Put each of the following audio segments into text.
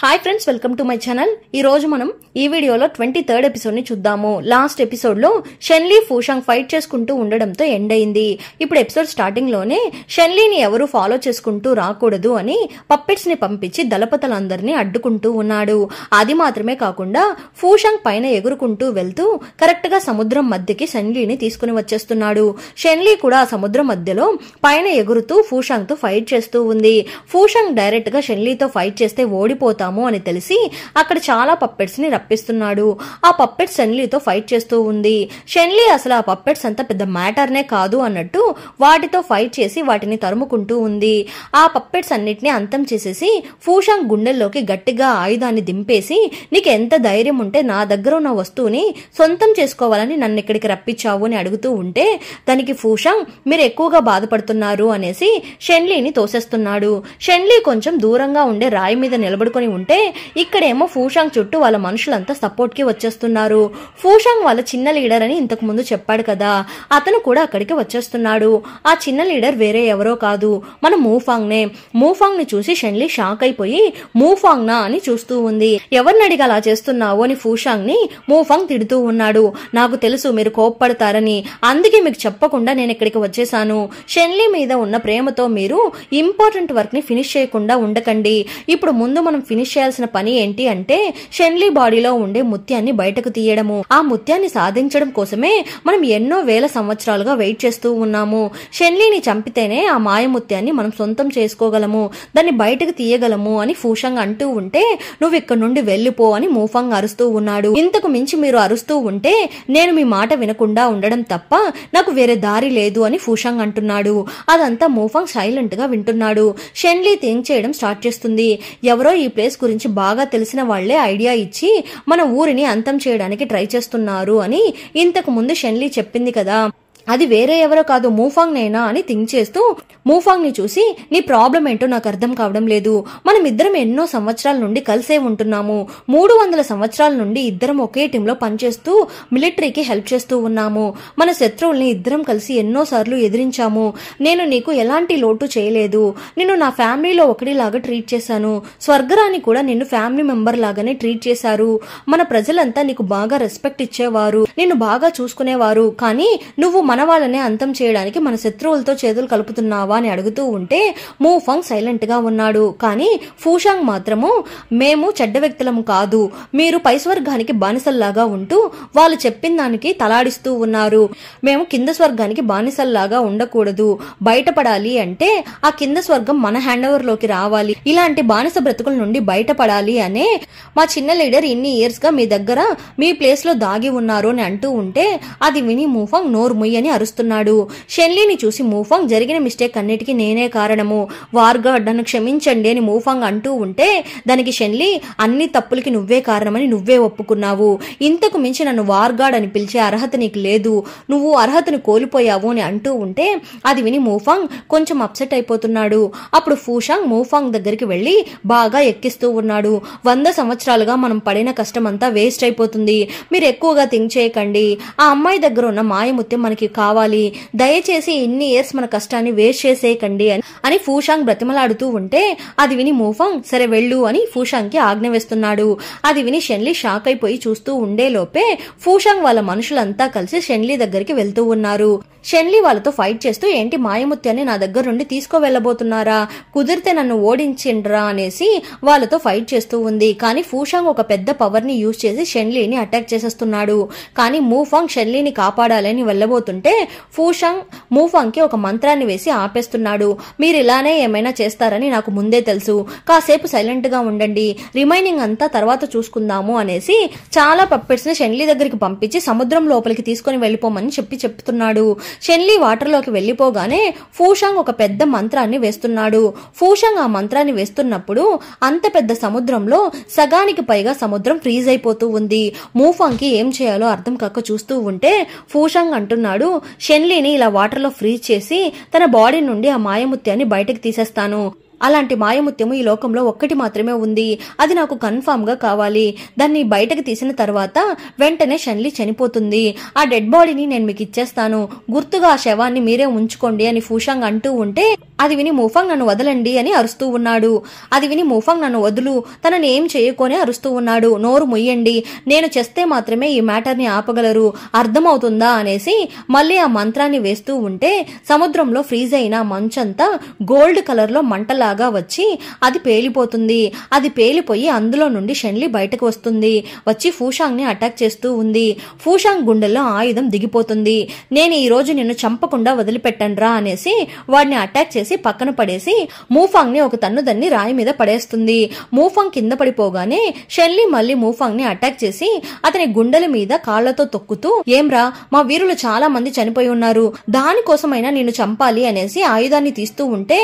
Hi friends, welcome to my channel. ఈ రోజు మనం ఈ వీడియోలో 23rd ఎపిసోడ్ ని చూద్దాము. లాస్ట్ ఎపిసోడ్ లో షెన్లీ ఫూషాంగ్ ఫైట్ చేసుకుంటూ ఉండడంతో ఎండ్ అయింది. ఇప్పుడు ఎపిసోడ్ స్టార్టింగ్ లోనే షెన్లీని ఎవరు ఫాలో చేసుకుంటూ రాకూడదు అని పప్పెట్స్ ని పంపించి దళపతులందరినీ అడ్డుకుంటూ ఉన్నాడు. అది మాత్రమే కాకుండా ఫూషాంగ్ పైన ఎగురుకుంటూ వెళ్తూ కరెక్ట్ గా సముద్రం మధ్యకి షెన్లీని తీసుకుని వచ్చేస్తున్నాడు. షెన్లీ కూడా ఆ సముద్రం మధ్యలో పైన ఎగురుతూ ఫూషాంగ్ తో ఫైట్ చేస్తూ ఉంది. ఫూషాంగ్ డైరెక్ట్ గా షెన్లీతో ఫైట్ చేస్తే ఓడిపోతా అని తెలిసి అక్కడ చాలా పప్పెట్స్ ని రప్పిస్తున్నాడు. ఆ పప్పెట్స్ షెన్లీతో ఫైట్ చేస్తూ ఉంది. షెన్లీ అసలు ఆ పప్పెట్స్ అంత పెద్ద మ్యాటర్నే కాదు అన్నట్టు వాటితో ఫైట్ చేసి వాటిని తరుముకుంటూ ఉంది. ఆ పప్పెట్స్ అన్నిటిని అంతం చేసేసి ఫూషాంగ్ గుండెల్లోకి గట్టిగా ఆయుధాన్ని దింపేసి, నీకు ఎంత ధైర్యం ఉంటే నా దగ్గర ఉన్న వస్తువుని సొంతం చేసుకోవాలని నన్ను ఇక్కడికి రప్పించావు అని అడుగుతూ ఉంటే దానికి ఫూషాంగ్ మీరు ఎక్కువగా బాధపడుతున్నారు అనేసి షెన్లీని తోసేస్తున్నాడు. షెన్లీ కొంచెం దూరంగా ఉండే రాయి మీద నిలబడుకొని ఉంటే ఇక్కడేమో ఫూషాంగ్ చుట్టూ వాళ్ళ మనుషులంతా సపోర్ట్ కి వచ్చేస్తున్నారు. ఫూషాంగ్ వాళ్ళ చిన్న లీడర్ అని ఇంతకు ముందు చెప్పాడు కదా, అతను కూడా అక్కడికి వచ్చేస్తున్నాడు. ఆ చిన్న లీడర్ వేరే ఎవరో కాదు, మన మూఫాంగ్ నే. మూఫాంగ్ ని చూసి షెన్లీ షాక్ అయిపోయి మూఫాంగ్ నా అని చూస్తూ ఉంది. ఎవరిని అడిగి అలా చేస్తున్నావు అని ఫూషాంగ్ ని మూఫాంగ్ తిడుతూ ఉన్నాడు. నాకు తెలుసు మీరు కోప్పడతారని, అందుకే మీకు చెప్పకుండా నేను ఇక్కడికి వచ్చేసాను. షెన్లీ మీద ఉన్న ప్రేమతో మీరు ఇంపార్టెంట్ వర్క్ ని ఫినిష్ చేయకుండా ఉండకండి. ఇప్పుడు ముందు మనం ఫినిష్ చేయాల్సిన పని ఏంటి అంటే షెన్లీ బాడీలో ఉండే ముత్యాన్ని బయటకు తీయడము. ఆ ముత్యాన్ని సాధించడం కోసమే మనం ఎన్నో వేల సంవత్సరాలుగా వెయిట్ చేస్తూ ఉన్నాము. షెన్లీని చంపితేనే ఆ మాయముత్యాన్ని మనం సొంతం చేసుకోగలము, దాన్ని బయటకు తీయగలము అని ఫూషాంగ్ అంటూ ఉంటే నువ్వు ఇక్కడ నుండి వెళ్లిపో అని మూఫాంగ్ అరుస్తూ ఉన్నాడు. ఇంతకు మించి మీరు అరుస్తూ ఉంటే నేను మీ మాట వినకుండా ఉండడం తప్ప నాకు వేరే దారి లేదు అని ఫూషాంగ్ అంటున్నాడు. అదంతా మూఫాంగ్ సైలెంట్ గా వింటున్నాడు. షెన్లీ థింక్ చేయడం స్టార్ట్ చేస్తుంది. ఎవరో ఈ ప్లేస్ గురించి బాగా తెలిసిన వాళ్లే ఐడియా ఇచ్చి మన ఊరిని అంతం చేయడానికి ట్రై చేస్తున్నారు అని ఇంతకు ముందు షెన్లీ చెప్పింది కదా, అది వేరే ఎవరో కాదు మూఫాంగ్ నేనా అని థింక్ చేస్తూ మూఫాంగ్ ని చూసి నీ ప్రాబ్లం ఏంటో నాకు అర్థం కావడం లేదు. మనం ఇద్దరం ఎన్నో సంవత్సరాల నుండి కలిసే ఉంటున్నాము. 300 సంవత్సరాల నుండి ఇద్దరం ఒకే టీంలో పనిచేస్తూ మిలిటరీకి హెల్ప్ చేస్తూ ఉన్నాము. మన శత్రువుల్ని ఇద్దరం కలిసి ఎన్నో సార్లు ఎదిరించాము. నేను నీకు ఎలాంటి లోటు చేయలేదు. నిన్ను నా ఫ్యామిలీలో ఒకటిలాగా ట్రీట్ చేశాను. స్వర్గరాని కూడా నిన్ను ఫ్యామిలీ మెంబర్ లాగానే ట్రీట్ చేశారు. మన ప్రజలంతా నీకు బాగా రెస్పెక్ట్ ఇచ్చేవారు, నిన్ను బాగా చూసుకునేవారు. కానీ నువ్వు మన వాళ్ళనే అంతం చేయడానికి మన శత్రువులతో చేతులు కలుపుతున్నావా అని అడుగుతూ ఉంటే మూఫాంగ్ సైలెంట్ గా ఉన్నాడు. కానీ ఫూషాంగ్ మాత్రము మేము చెడ్డ వ్యక్తులము కాదు, మీరు పై స్వర్గానికి బానిసల్లాగా ఉంటూ వాళ్ళు చెప్పిన దానికి తలాడిస్తూ ఉన్నారు. మేము కింద స్వర్గానికి బానిసల్లాగా ఉండకూడదు. బయటపడాలి అంటే ఆ కింద స్వర్గం మన హ్యాండ్ ఓవర్ లోకి రావాలి. ఇలాంటి బానిస బ్రతుకుల నుండి బయటపడాలి అనే మా చిన్న లీడర్ ఇన్ని ఇయర్స్ గా మీ దగ్గర మీ ప్లేస్ లో దాగి ఉన్నారు అని అంటూ ఉంటే అది విని మూఫాంగ్ నోరు ముయ్యని అరుస్తున్నాడు. షెన్లీని చూసి మూఫాంగ్ జరిగిన మిస్టేక్ అన్నిటికీ నేనే కారణము, వార్గాడ్ నన్ను క్షమించండి అని మూఫాంగ్ అంటూ ఉంటే దానికి షెన్లీ అన్ని తప్పులకి నువ్వే కారణమని నువ్వే ఒప్పుకున్నావు. ఇంతకు మించి నన్ను వార్గాడ్ అని పిలిచే అర్హత నీకు లేదు, నువ్వు అర్హతను కోల్పోయావు అని అంటూ ఉంటే అది విని మూఫాంగ్ కొంచెం అప్సెట్ అయిపోతున్నాడు. అప్పుడు ఫూషాంగ్ మూఫాంగ్ దగ్గరికి వెళ్లి బాగా ఎక్కిస్తూ ఉన్నాడు. 100 సంవత్సరాలుగా మనం పడిన కష్టం అంతా వేస్ట్ అయిపోతుంది. మీరు ఎక్కువగా థింక్ చేయకండి. ఆ అమ్మాయి దగ్గర ఉన్న మాయముత్యం మనకి కావాలి. దయచేసి ఇన్ని ఇయర్స్ మన కష్టాన్ని వేస్ట్ చేసేయకండి అని ఫూషాంగ్ బ్రతిమలాడుతూ ఉంటే అది విని మూఫాంగ్ సరే వెళ్ళు అని ఫూషాంగ్ కి ఆజ్ఞ వేస్తున్నాడు. అది విని షెన్లీ షాక్ అయిపోయి చూస్తూ ఉండే లోపే ఫూషాంగ్ వాళ్ళ మనుషులంతా కలిసి షెన్లీ దగ్గరికి వెళ్తూ ఉన్నారు. షెన్లీ వాళ్ళతో ఫైట్ చేస్తూ ఏంటి మాయముత్యాన్ని నా దగ్గర నుండి తీసుకువెళ్లబోతున్నారా, కుదిరితే నన్ను ఓడించిండ్రా అనేసి వాళ్ళతో ఫైట్ చేస్తూ ఉంది. కానీ ఫూషాంగ్ ఒక పెద్ద పవర్ ని యూజ్ చేసి షెన్లీని అటాక్ చేసేస్తున్నాడు. కానీ మూఫాంగ్ షెన్లీని కాపాడాలని వెళ్ళబోతుంటే ఫూషాంగ్ మూఫాంగ్ కి ఒక మంత్రాన్ని వేసి ఆపేస్తున్నాడు. మీరు ఇలానే ఏమైనా చేస్తారని నాకు ముందే తెలుసు, కాసేపు సైలెంట్ గా ఉండండి, రిమైనింగ్ అంతా తర్వాత చూసుకుందాము అనేసి చాలా పప్పెట్స్ ని షెన్లీ దగ్గరికి పంపించి సముద్రం లోపలికి తీసుకుని వెళ్లిపోమని చెప్తున్నాడు. షెన్లీ వాటర్ లోకి వెళ్లిపోగానే ఫూషాంగ్ ఒక పెద్ద మంత్రాన్ని వేస్తున్నాడు. ఫూషాంగ్ ఆ మంత్రాన్ని వేస్తున్నప్పుడు అంత పెద్ద సముద్రంలో సగానికి పైగా సముద్రం ఫ్రీజ్ అయిపోతూ ఉంది. మూఫాంగ్ కి ఏం చేయాలో అర్థం కాక చూస్తూ ఉంటే ఫూషాంగ్ అంటున్నాడు, షెన్లీని ఇలా వాటర్ లో ఫ్రీజ్ చేసి తన బాడీ నుండి ఆ మాయముత్యాన్ని బయటకు తీసేస్తాను. అలాంటి మాయముత్యము ఈ లోకంలో ఒక్కటి మాత్రమే ఉంది, అది నాకు కన్ఫామ్ గా కావాలి. దాన్ని బయటకు తీసిన తర్వాత వెంటనే షెన్లీ చనిపోతుంది. ఆ డెడ్ బాడీని నేను మీకు ఇచ్చేస్తాను, గుర్తుగా ఆ శవాన్ని మీరే ఉంచుకోండి అని ఫూషాంగ్ అంటూ ఉంటే అది విని మూఫాంగ్ నన్ను వదలండి అని అరుస్తూ ఉన్నాడు. అది విని మూఫాంగ్ నన్ను వదులు, తనని ఏం చేయకోనే అరుస్తూ ఉన్నాడు. నోరు ముయ్యండి, నేను చేస్తే మాత్రమే ఈ మ్యాటర్ ని ఆపగలరు, అర్థమవుతుందా అనేసి మళ్ళీ ఆ మంత్రాన్ని వేస్తూ ఉంటే సముద్రంలో ఫ్రీజ్ అయిన మంచంతా గోల్డ్ కలర్ లో మంటలాగా వచ్చి అది పేలిపోతుంది. అది పేలిపోయి అందులో నుండి షెన్లీ బయటకు వస్తుంది. వచ్చి ఫూషాంగ్ ని అటాక్ చేస్తూ ఉంది. ఫూషాంగ్ గుండెల్లో ఆయుధం దిగిపోతుంది. నేను ఈ రోజు నిన్ను చంపకుండా వదిలిపెట్టండ్రా అనేసి వాడిని అటాక్ చేసి పక్కన పడేసి మూఫాంగ్ ని ఒక తన్నుదన్ని రాయి మీద పడేస్తుంది. మూఫాంగ్ కింద పడిపోగానే షెన్లీ మళ్ళీ మూఫాంగ్ ని అటాక్ చేసి అతని గుండెల మీద కాళ్లతో తొక్కుతూ, ఏమ్రా మా వీరులు చాలా మంది చనిపోయి ఉన్నారు, దానికోసమైనా నిన్ను చంపాలి అనేసి ఆయుధాన్ని తీస్తూ ఉంటే,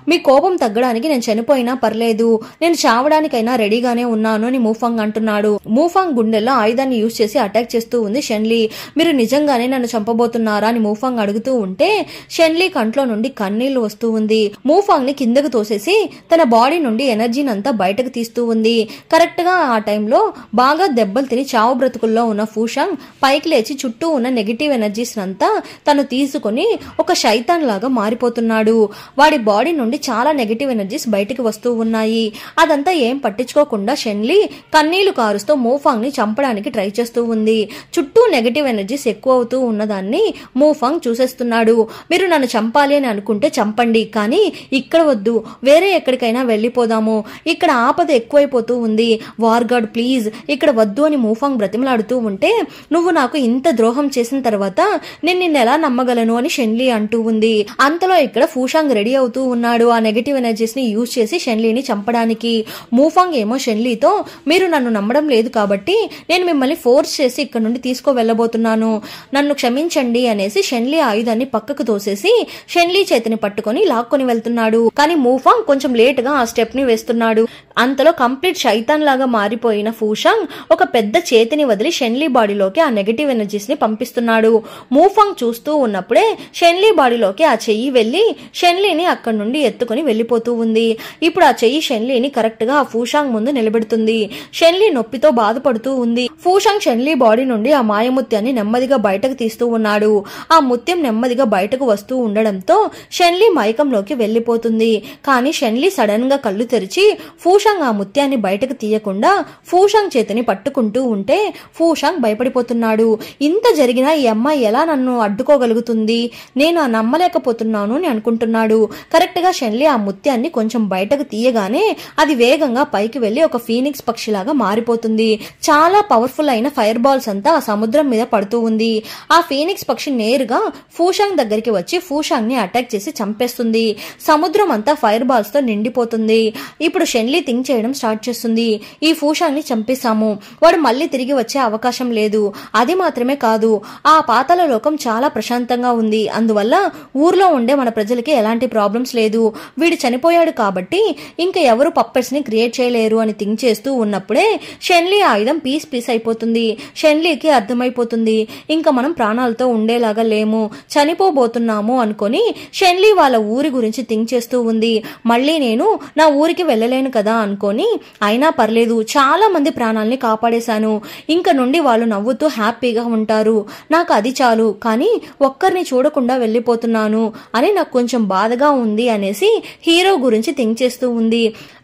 మీ కోపం తగ్గడానికి నేను చనిపోయినా పర్లేదు, నేను చావడానికైనా రెడీగానే ఉన్నాను అని మూఫాంగ్ అంటున్నాడు. మూఫాంగ్ గుండెల్లో ఆయుధాన్ని యూజ్ చేసి అటాక్ చేస్తూ ఉంది షెన్లీ. మీరు నిజంగానే నన్ను చంపబోతున్నారా అని మూఫాంగ్ అడుగుతూ ఉంటే షెన్లీ కంట్లో నుండి కన్నీళ్లు వస్తూ ఉంది. మూఫాంగ్ ని కిందకు తోసేసి తన బాడీ నుండి ఎనర్జీని అంతా బయటకు తీస్తూ ఉంది. కరెక్ట్ గా ఆ టైంలో బాగా దెబ్బలు తిని చావు బ్రతుకుల్లో ఉన్న ఫూషాంగ్ పైకి లేచి చుట్టూ ఉన్న నెగిటివ్ ఎనర్జీస్ అంతా తను తీసుకుని ఒక శైతాన్ లాగా మారిపోతున్నాడు. వాడి బాడీ నుండి చాలా నెగిటివ్ ఎనర్జీస్ బయటకు వస్తూ ఉన్నాయి. అదంతా ఏం పట్టించుకోకుండా షెన్లీ కన్నీళ్లు కారుస్తూ మూఫాంగ్ ని చంపడానికి ట్రై చేస్తూ ఉంది. చుట్టూ నెగిటివ్ ఎనర్జీస్ ఎక్కువ అవుతూ ఉన్నదాన్ని మూఫాంగ్ చూసేస్తున్నాడు. మీరు నన్ను చంపాలి అని అనుకుంటే చంపండి, కానీ ఇక్కడ వద్దు, వేరే ఎక్కడికైనా వెళ్లిపోదాము, ఇక్కడ ఆపద ఎక్కువైపోతూ ఉంది, వార్గాడ్ ప్లీజ్ ఇక్కడ వద్దు అని మూఫాంగ్ బ్రతిమలాడుతూ ఉంటే, నువ్వు నాకు ఇంత ద్రోహం చేసిన తర్వాత నేను నిన్ను ఎలా నమ్మగలను అని షెన్లీ అంటూ ఉంది. అంతలో ఇక్కడ ఫూషాంగ్ రెడీ అవుతూ ఉన్నాడు ఆ నెగిటివ్ ఎనర్జీస్ ని యూజ్ చేసి షెన్లీని చంపడానికి. మూఫాంగ్ ఏమో షెన్లీతో, మీరు నన్ను నమ్మడం లేదు కాబట్టి నేను మిమ్మల్ని ఫోర్స్ చేసి ఇక్కడ నుండి వెళ్ళబోతున్నాను, నన్ను క్షమించండి అనేసి షెన్లీ ఆయుధాన్ని పక్కకు తోసేసి షెన్లీ చేతిని పట్టుకొని లాక్కొని వెళ్తున్నాడు. కానీ మూఫాంగ్ కొంచెం లేట్ గా ఆ స్టెప్ ని వేస్తున్నాడు. అంతలో కంప్లీట్ శైతాన్ లాగా మారిపోయిన ఫూషాంగ్ ఒక పెద్ద చేతిని వదిలి షెన్లీ బాడీలోకి ఆ నెగిటివ్ ఎనర్జీస్ ని పంపిస్తున్నాడు. మూఫాంగ్ చూస్తూ ఉన్నప్పుడే షెన్లీ బాడీలోకి ఆ చెయ్యి వెళ్లి షెన్లీని అక్కడి నుండి ఎత్తుకుని వెళ్లిపోతూ ఉంది. ఇప్పుడు ఆ చెయ్యి షెన్లీని కరెక్ట్ గా ఆ ఫూషాంగ్ ముందు నిలబెడుతుంది. షెన్లీ నొప్పితో బాధపడుతూ ఉంది. ఫూషాంగ్ షెన్లీ బాడీ నుండి ఆ మాయముత్యాన్ని నెమ్మదిగా బయటకు తీస్తూ ఉన్నాడు. ఆ ముత్యం నెమ్మదిగా బయటకు వస్తూ ఉండడంతో షెన్లీ మైకంలోకి వెళ్లిపోతుంది. కానీ షెన్లీ సడన్ గా కళ్ళు తెరిచి ఫూషాంగ్ ఆ ముత్యాన్ని బయటకు తీయకుండా ఫూషాంగ్ చేతిని పట్టుకుంటూ ఉంటే ఫూషాంగ్ భయపడిపోతున్నాడు. ఇంత జరిగినా ఈ అమ్మాయి ఎలా నన్ను అడ్డుకోగలుగుతుంది, నేను నమ్మలేకపోతున్నాను అని అనుకుంటున్నాడు. కరెక్ట్ గా షెన్లీ ఆ ముత్యాన్ని కొంచెం బయటకు తీయగానే అది వేగంగా పైకి వెళ్లి ఒక ఫీనిక్స్ పక్షిలాగా మారిపోతుంది. చాలా పవర్ఫుల్ అయిన ఫైర్ బాల్స్ అంతా ఆ సముద్రం మీద పడుతూ ఉంది. ఆ ఫీనిక్స్ పక్షి నేరుగా ఫూషాంగ్ దగ్గరికి వచ్చి ఫూషాంగ్ ని అటాక్ చేసి చంపేస్తుంది. సముద్రం అంతా ఫైర్ బాల్స్ తో నిండిపోతుంది. ఇప్పుడు షెన్లీ థింక్ చేయడం స్టార్ట్ చేస్తుంది, ఈ ఫూషాంగ్ ని చంపేశాము, వాడు మళ్ళీ తిరిగి వచ్చే అవకాశం లేదు. అది మాత్రమే కాదు, ఆ పాతాళ లోకం చాలా ప్రశాంతంగా ఉంది, అందువల్ల ఊర్లో ఉండే మన ప్రజలకి ఎలాంటి ప్రాబ్లమ్స్ లేదు, వీడు చనిపోయాడు కాబట్టి ఇంకా ఎవరు పప్పెట్స్ ని క్రియేట్ చేయలేరు అని థింక్ చేస్తూ ఉన్నప్పుడే షెన్లీ ఆయుధం పీస్ పీస్ అయిపోతుంది. షెన్లీకి అర్థమైపోతుంది ఇంకా మనం ప్రాణాలతో ఉండేలాగా లేము, చనిపోబోతున్నాము అనుకొని షెన్లీ వాళ్ళ ఊరి గురించి థింక్ చేస్తూ ఉంది. మళ్ళీ నేను నా ఊరికి వెళ్ళలేను కదా అనుకొని, అయినా పర్లేదు చాలా మంది ప్రాణాలని కాపాడేశాను, ఇంక నుండి వాళ్ళు నవ్వుతూ హ్యాపీగా ఉంటారు, నాకు అది చాలు, కానీ ఒక్కరిని చూడకుండా వెళ్ళిపోతున్నాను అని నాకు కొంచెం బాధగా ఉంది అనేసి హీరో గురించి థింక్ చేస్తూ ఉంది.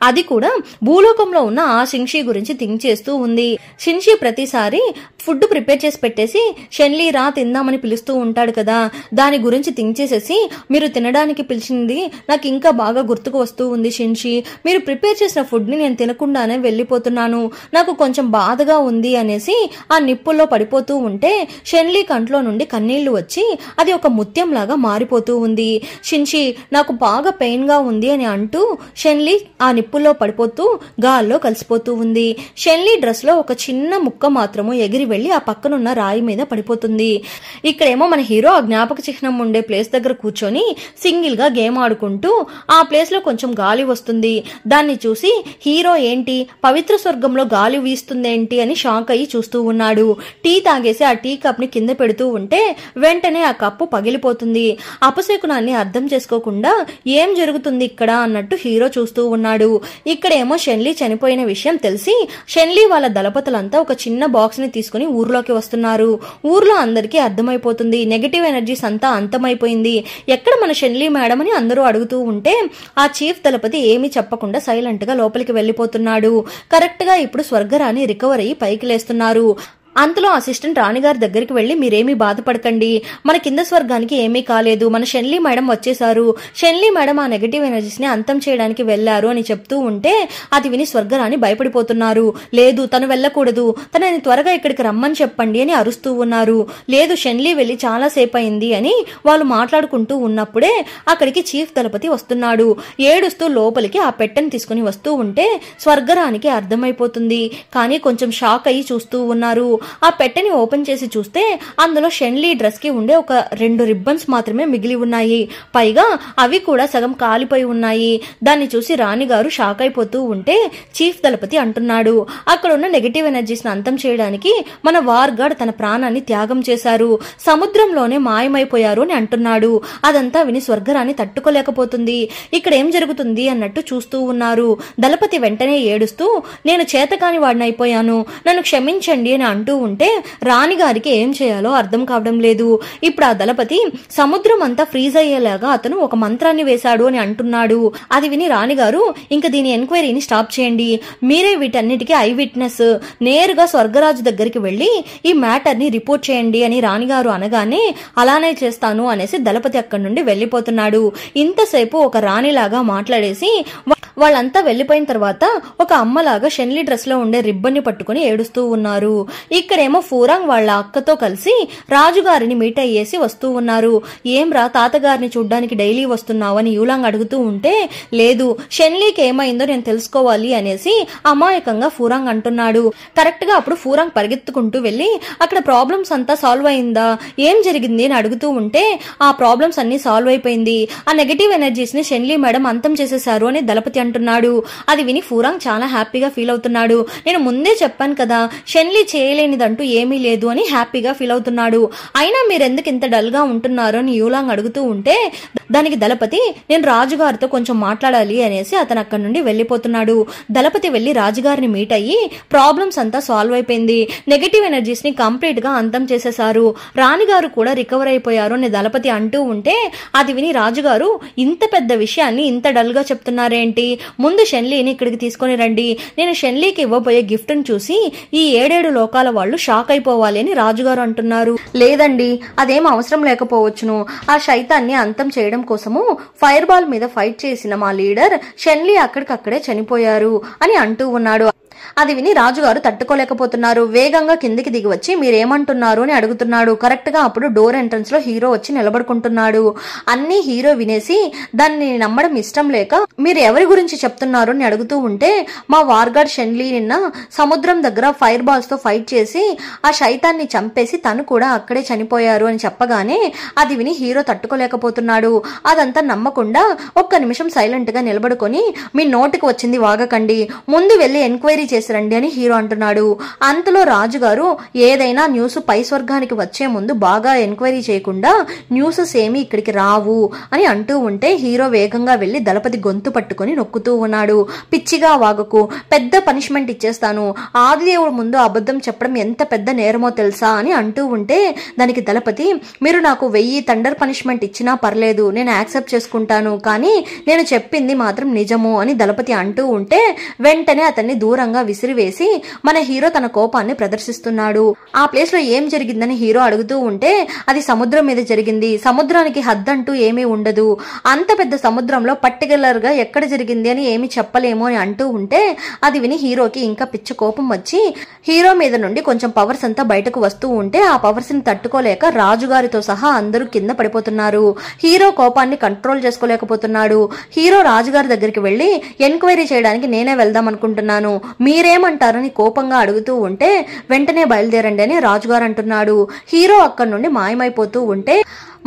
అది కూడా భూలోకంలో ఉన్న ఆ షిన్షి గురించి థింక్ చేస్తూ ఉంది. షిన్షి ప్రతిసారి ఫుడ్ ప్రిపేర్ చేసి పెట్టేసి షెన్లీ రా తిందామని పిలుస్తూ ఉంటాడు కదా, దాని గురించి థింక్ చేసేసి మీరు తినడానికి పిలిచింది నాకు ఇంకా బాగా గుర్తుకు వస్తూ ఉంది షిన్షి, మీరు ప్రిపేర్ చేసిన ఫుడ్ ని నేను తినకుండానే వెళ్ళిపోతున్నాను, నాకు కొంచెం బాధగా ఉంది అనేసి ఆ నిప్పుల్లో పడిపోతూ ఉంటే షెన్లీ కంట్లో నుండి కన్నీళ్లు వచ్చి అది ఒక ముత్యం లాగా మారిపోతూ ఉంది. షిన్షి నాకు బాగా పెయిన్ గా ఉంది అని అంటూ షెన్లీ ఆ నిప్పుల్లో పడిపోతూ గాల్లో కలిసిపోతూ ఉంది. షెన్లీ డ్రెస్ లో ఒక చిన్న ముక్క మాత్రము ఎగిరి వెళ్లి ఆ పక్కనున్న రాయి మీద పడిపోతుంది. ఇక్కడేమో మన హీరో ఆ జ్ఞాపక చిహ్నం ఉండే ప్లేస్ దగ్గర కూర్చొని సింగిల్ గా గేమ్ ఆడుకుంటూ ఆ ప్లేస్ లో కొంచెం గాలి వస్తుంది. దాన్ని చూసి హీరో ఏంటి పవిత్ర స్వర్గంలో గాలి వీస్తుందేంటి అని షాక్ అయ్యి చూస్తూ ఉన్నాడు. టీ తాగేసి ఆ టీ కప్ ని కింద పెడుతూ ఉంటే వెంటనే ఆ కప్పు పగిలిపోతుంది. అపశకునాన్ని అర్థం చేసుకోకుండా ఏం జరుగుతుంది ఇక్కడ అన్నట్టు హీరో చూస్తూ ఉన్నాడు. ఇక్కడేమో షెన్లీ చనిపోయిన విషయం తెలిసి షెన్లీ వాళ్ళ దళపతులంతా ఒక చిన్న బాక్స్ ని తీసుకుని ఊర్లోకి వస్తున్నారు. ఊర్లో అందరికీ అర్థమైపోతుంది నెగటివ్ ఎనర్జీస్ అంతా అంతమైపోయింది, ఎక్కడ మన షెన్లీ మేడం అని అందరూ అడుగుతూ ఉంటే ఆ చీఫ్ దళపతి ఏమీ చెప్పకుండా సైలెంట్ గా లోపలికి వెళ్లిపోతున్నాడు. కరెక్ట్ గా ఇప్పుడు స్వర్గరాణి రికవర్ అయ్యి పైకి లేస్తున్నారు. అంతలో అసిస్టెంట్ రాణిగారి దగ్గరికి వెళ్లి మీరేమీ బాధపడకండి, మన కింద స్వర్గానికి ఏమీ కాలేదు, మన షెన్లీ మేడం వచ్చేసారు, షెన్లీ మేడం ఆ నెగటివ్ ఎనర్జీస్ ని అంతం చేయడానికి వెళ్లారు అని చెప్తూ ఉంటే అది విని స్వర్గరాణి భయపడిపోతున్నారు. లేదు తను వెళ్ళకూడదు, తనని త్వరగా ఇక్కడికి రమ్మని చెప్పండి అని అరుస్తూ ఉన్నారు. లేదు షెన్లీ వెళ్లి చాలా సేపు అయింది అని వాళ్ళు మాట్లాడుకుంటూ ఉన్నప్పుడే అక్కడికి చీఫ్ దళపతి వస్తున్నాడు. ఏడుస్తూ లోపలికి ఆ పెట్టెని తీసుకుని వస్తూ ఉంటే స్వర్గరానికి అర్థమైపోతుంది. కానీ కొంచెం షాక్ అయ్యి చూస్తూ ఉన్నారు. ఆ పెట్టెని ఓపెన్ చేసి చూస్తే అందులో షెన్లీ డ్రెస్ కి ఉండే ఒక 2 రిబ్బన్స్ మాత్రమే మిగిలి ఉన్నాయి. పైగా అవి కూడా సగం కాలిపోయి ఉన్నాయి. దాన్ని చూసి రాణిగారు షాక్ అయిపోతూ ఉంటే చీఫ్ దళపతి అంటున్నాడు, అక్కడ ఉన్న నెగటివ్ ఎనర్జీస్ ని అంతం చేయడానికి మన వార్ గార్డ్ తన ప్రాణాన్ని త్యాగం చేశారు, సముద్రంలోనే మాయమైపోయారు అని అంటున్నాడు. అదంతా విని స్వర్గరాణి తట్టుకోలేకపోతుంది. ఇక్కడ ఏం జరుగుతుంది అన్నట్టు చూస్తూ ఉన్నారు. దళపతి వెంటనే ఏడుస్తూ నేను చేతకాని వాడినైపోయాను, నన్ను క్షమించండి అని అంటూ ఉంటే రాణిగారికి ఏం చేయాలో అర్థం కావడం లేదు. ఇప్పుడు ఆ దళపతి సముద్రం అంతా ఫ్రీజ్ అయ్యేలాగా అతను ఒక మంత్రాన్ని వేశాడు అని అంటున్నాడు. అది విని రాణిగారు ఇంకా దీని ఎంక్వైరీని స్టాప్ చేయండి, మీరే వీటన్నిటికీ ఐ విట్నెస్, నేరుగా స్వర్గరాజు దగ్గరికి వెళ్లి ఈ మ్యాటర్ ని రిపోర్ట్ చేయండి అని రాణిగారు అనగానే అలానే చేస్తాను అనేసి దళపతి అక్కడి నుండి వెళ్లిపోతున్నాడు. ఇంతసేపు ఒక రాణిలాగా మాట్లాడేసి వాళ్ళంతా వెళ్లిపోయిన తర్వాత ఒక అమ్మలాగా షెన్లీ డ్రెస్ లో ఉండే రిబ్బన్ ని పట్టుకుని ఏడుస్తూ ఉన్నారు. ఇక్కడేమో ఫూరాంగ్ వాళ్ళ అక్కతో కలిసి రాజుగారిని మీట్ అయ్యేసి వస్తూ ఉన్నారు. ఏం రా తాతగారిని చూడ్డానికి డైలీ వస్తున్నావు అని యూలాంగ్ అడుగుతూ ఉంటే లేదు షెన్లీకి ఏమైందో నేను తెలుసుకోవాలి అనేసి అమాయకంగా ఫూరాంగ్ అంటున్నాడు. కరెక్ట్ గా అప్పుడు ఫూరాంగ్ పరిగెత్తుకుంటూ వెళ్లి అక్కడ ప్రాబ్లమ్స్ అంతా సాల్వ్ అయిందా, ఏం జరిగింది అని అడుగుతూ ఉంటే ఆ ప్రాబ్లమ్స్ అన్ని సాల్వ్ అయిపోయింది, ఆ నెగటివ్ ఎనర్జీస్ ని షెన్లీ మేడం అంతం చేసేశారు అని దళపతి అంటున్నాడు. అది విని ఫూరాంగ్ చాలా హ్యాపీగా ఫీల్ అవుతున్నాడు. నేను ముందే చెప్పాను కదా షెన్లీ చేయలేనిదంటూ ఏమీ లేదు అని హ్యాపీగా ఫీల్ అవుతున్నాడు. అయినా మీరెందుకు ఇంత డల్ గా ఉంటున్నారు అని యూలాంగ్ అడుగుతూ ఉంటే దానికి దళపతి నేను రాజుగారితో కొంచెం మాట్లాడాలి అనేసి అతను అక్కడి నుండి వెళ్లిపోతున్నాడు. దళపతి వెళ్లి రాజుగారిని మీట్ అయ్యి ప్రాబ్లమ్స్ అంతా సాల్వ్ అయిపోయింది, నెగటివ్ ఎనర్జీస్ ని కంప్లీట్ గా అంతం చేసేశారు, రాణిగారు కూడా రికవర్ అయిపోయారు అని దళపతి అంటూ ఉంటే అది విని రాజుగారు ఇంత పెద్ద విషయాన్ని ఇంత డల్ గా చెప్తున్నారేంటి, ముందు షెన్లీని ఇక్కడికి తీసుకుని రండి, నేను షెన్లీకి ఇవ్వబోయే గిఫ్ట్ ను చూసి ఈ 7 లోకాల వాళ్ళు షాక్ అయిపోవాలి అని రాజుగారు అంటున్నారు. లేదండి అదేం అవసరం లేకపోవచ్చును, ఆ శైతాన్ని అంతం చేయడం కోసము ఫైర్ బాల్ మీద ఫైట్ చేసిన మా లీడర్ షెన్లీ అక్కడికక్కడే చనిపోయారు అని అంటూ ఉన్నాడు. అది విని రాజుగారు తట్టుకోలేకపోతున్నారు. వేగంగా కిందికి దిగి వచ్చి మీరేమంటున్నారు అని అడుగుతున్నాడు. కరెక్ట్ గా అప్పుడు డోర్ ఎంట్రన్స్ లో హీరో వచ్చి నిలబడుకుంటున్నాడు. అన్ని హీరో వినేసి దాన్ని నమ్మడం ఇష్టం లేక మీరు ఎవరి గురించి చెప్తున్నారు అని అడుగుతూ ఉంటే మా వార్గార్డ్ షెన్లీ నిన్న సముద్రం దగ్గర ఫైర్ బాల్స్ తో ఫైట్ చేసి ఆ శైతాన్ని చంపేసి తను కూడా అక్కడే చనిపోయారు అని చెప్పగానే అది విని హీరో తట్టుకోలేకపోతున్నాడు. అదంతా నమ్మకుండా ఒక్క నిమిషం సైలెంట్ గా నిలబడుకొని మీ నోటికి వచ్చింది వాగకండి, ముందు వెళ్లి ఎంక్వైరీ చేసిరండి అని హీరో అంటున్నాడు. అంతలో రాజుగారు ఏదైనా న్యూస్ పై స్వర్గానికి వచ్చే ముందు బాగా ఎంక్వైరీ చేయకుండా న్యూసెస్ ఏమీ ఇక్కడికి రావు అని అంటూ ఉంటే హీరో వేగంగా వెళ్లి దళపతి గొంతు పట్టుకుని నొక్కుతూ ఉన్నాడు. పిచ్చిగా వాగకు, పెద్ద పనిష్మెంట్ ఇచ్చేస్తాను, ఆదిదేవుడు ముందు అబద్ధం చెప్పడం ఎంత పెద్ద నేరమో తెలుసా అని అంటూ ఉంటే దానికి దళపతి మీరు నాకు 1000 థండర్ పనిష్మెంట్ ఇచ్చినా పర్లేదు, నేను యాక్సెప్ట్ చేసుకుంటాను, కానీ నేను చెప్పింది మాత్రం నిజము అని దళపతి అంటూ ఉంటే వెంటనే అతన్ని దూరంగా విసిరివేసి మన హీరో తన కోపాన్ని ప్రదర్శిస్తున్నాడు. ఆ ప్లేస్ లో ఏం జరిగిందని హీరో అడుగుతూ ఉంటే అది సముద్రం మీద జరిగింది, సముద్రానికి హద్దంటూ ఏమీ ఉండదు, అంత పెద్ద సముద్రంలో పర్టికులర్ గా ఎక్కడ జరిగింది అని ఏమి చెప్పలేము అని అంటూ ఉంటే అది విని హీరోకి ఇంకా పిచ్చి కోపం వచ్చి హీరో మీద నుండి కొంచెం పవర్స్ అంతా బయటకు వస్తూ ఉంటే ఆ పవర్స్ ని తట్టుకోలేక రాజుగారితో సహా అందరూ కింద పడిపోతున్నారు. హీరో కోపాన్ని కంట్రోల్ చేసుకోలేకపోతున్నాడు. హీరో రాజుగారి దగ్గరికి వెళ్లి ఎంక్వైరీ చేయడానికి నేనే వెళ్దాం అనుకుంటున్నాను, మీరేమంటారని కోపంగా అడుగుతూ ఉంటే వెంటనే బయలుదేరండి అని రాజుగారు అంటున్నాడు. హీరో అక్కడి నుండి మాయమైపోతూ ఉంటే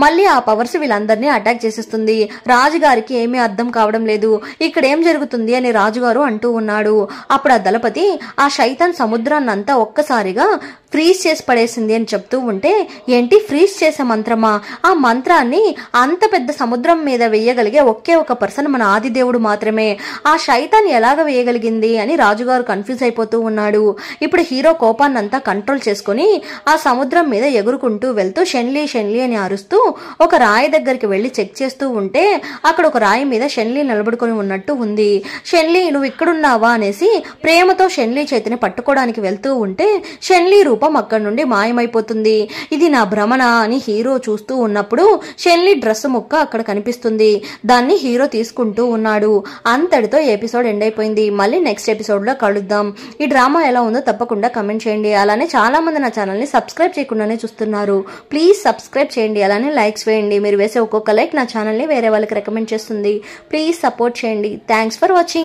మళ్ళీ ఆ పవర్స్ వీళ్ళందరినీ అటాక్ చేసేస్తుంది. రాజుగారికి ఏమీ అర్థం కావడం లేదు, ఇక్కడ ఏం జరుగుతుంది అని రాజుగారు అంటూ ఉన్నాడు. అప్పుడు ఆ దళపతి ఆ శైతాన్ సముద్రాన్నంతా ఒక్కసారిగా ఫ్రీజ్ చేసి పడేసింది అని చెప్తూ ఉంటే, ఏంటి ఫ్రీజ్ చేసే మంత్రమా? ఆ మంత్రాన్ని అంత పెద్ద సముద్రం మీద వేయగలిగే ఒకే ఒక పర్సన్ మన ఆదిదేవుడు మాత్రమే. ఆ శైతాన్ ఎలాగ వేయగలిగింది అని రాజుగారు కన్ఫ్యూజ్ అయిపోతూ ఉన్నాడు. ఇప్పుడు హీరో కోపాన్నంతా కంట్రోల్ చేసుకుని ఆ సముద్రం మీద ఎగురుకుంటూ వెళ్తూ షెన్లీ షెన్లీ అని అరుస్తూ ఒక రాయి దగ్గరికి వెళ్లి చెక్ చేస్తూ ఉంటే అక్కడ ఒక రాయి మీద షెన్లీ నిలబడుకొని ఉన్నట్టు ఉంది. షెన్లీ నువ్వు ఇక్కడున్నావా అనేసి ప్రేమతో షెన్లీ చేతిని పట్టుకోవడానికి వెళ్తూ ఉంటే షెన్లీ రూపం అక్కడి నుండి మాయమైపోతుంది. ఇది నా భ్రమణ అని హీరో చూస్తూ ఉన్నప్పుడు షెన్లీ డ్రెస్ ముక్క అక్కడ కనిపిస్తుంది. దాన్ని హీరో తీసుకుంటూ ఉన్నాడు. అంతటితో ఎపిసోడ్ ఎండ్ అయిపోయింది. మళ్ళీ నెక్స్ట్ ఎపిసోడ్ లో కలుద్దాం. ఈ డ్రామా ఎలా ఉందో తప్పకుండా కమెంట్ చేయండి. అలానే చాలా మంది నా ఛానల్ ని సబ్స్క్రైబ్ చేయకుండానే చూస్తున్నారు. ప్లీజ్ సబ్స్క్రైబ్ చేయండి. అలానే లైక్స్ వేయండి. మీరు వేసే ఒక్కొక్క లైక్ నా ఛానల్ ని వేరే వాళ్ళకి రికమెండ్ చేస్తుంది. ప్లీజ్ సపోర్ట్ చేయండి. Thanks for watching.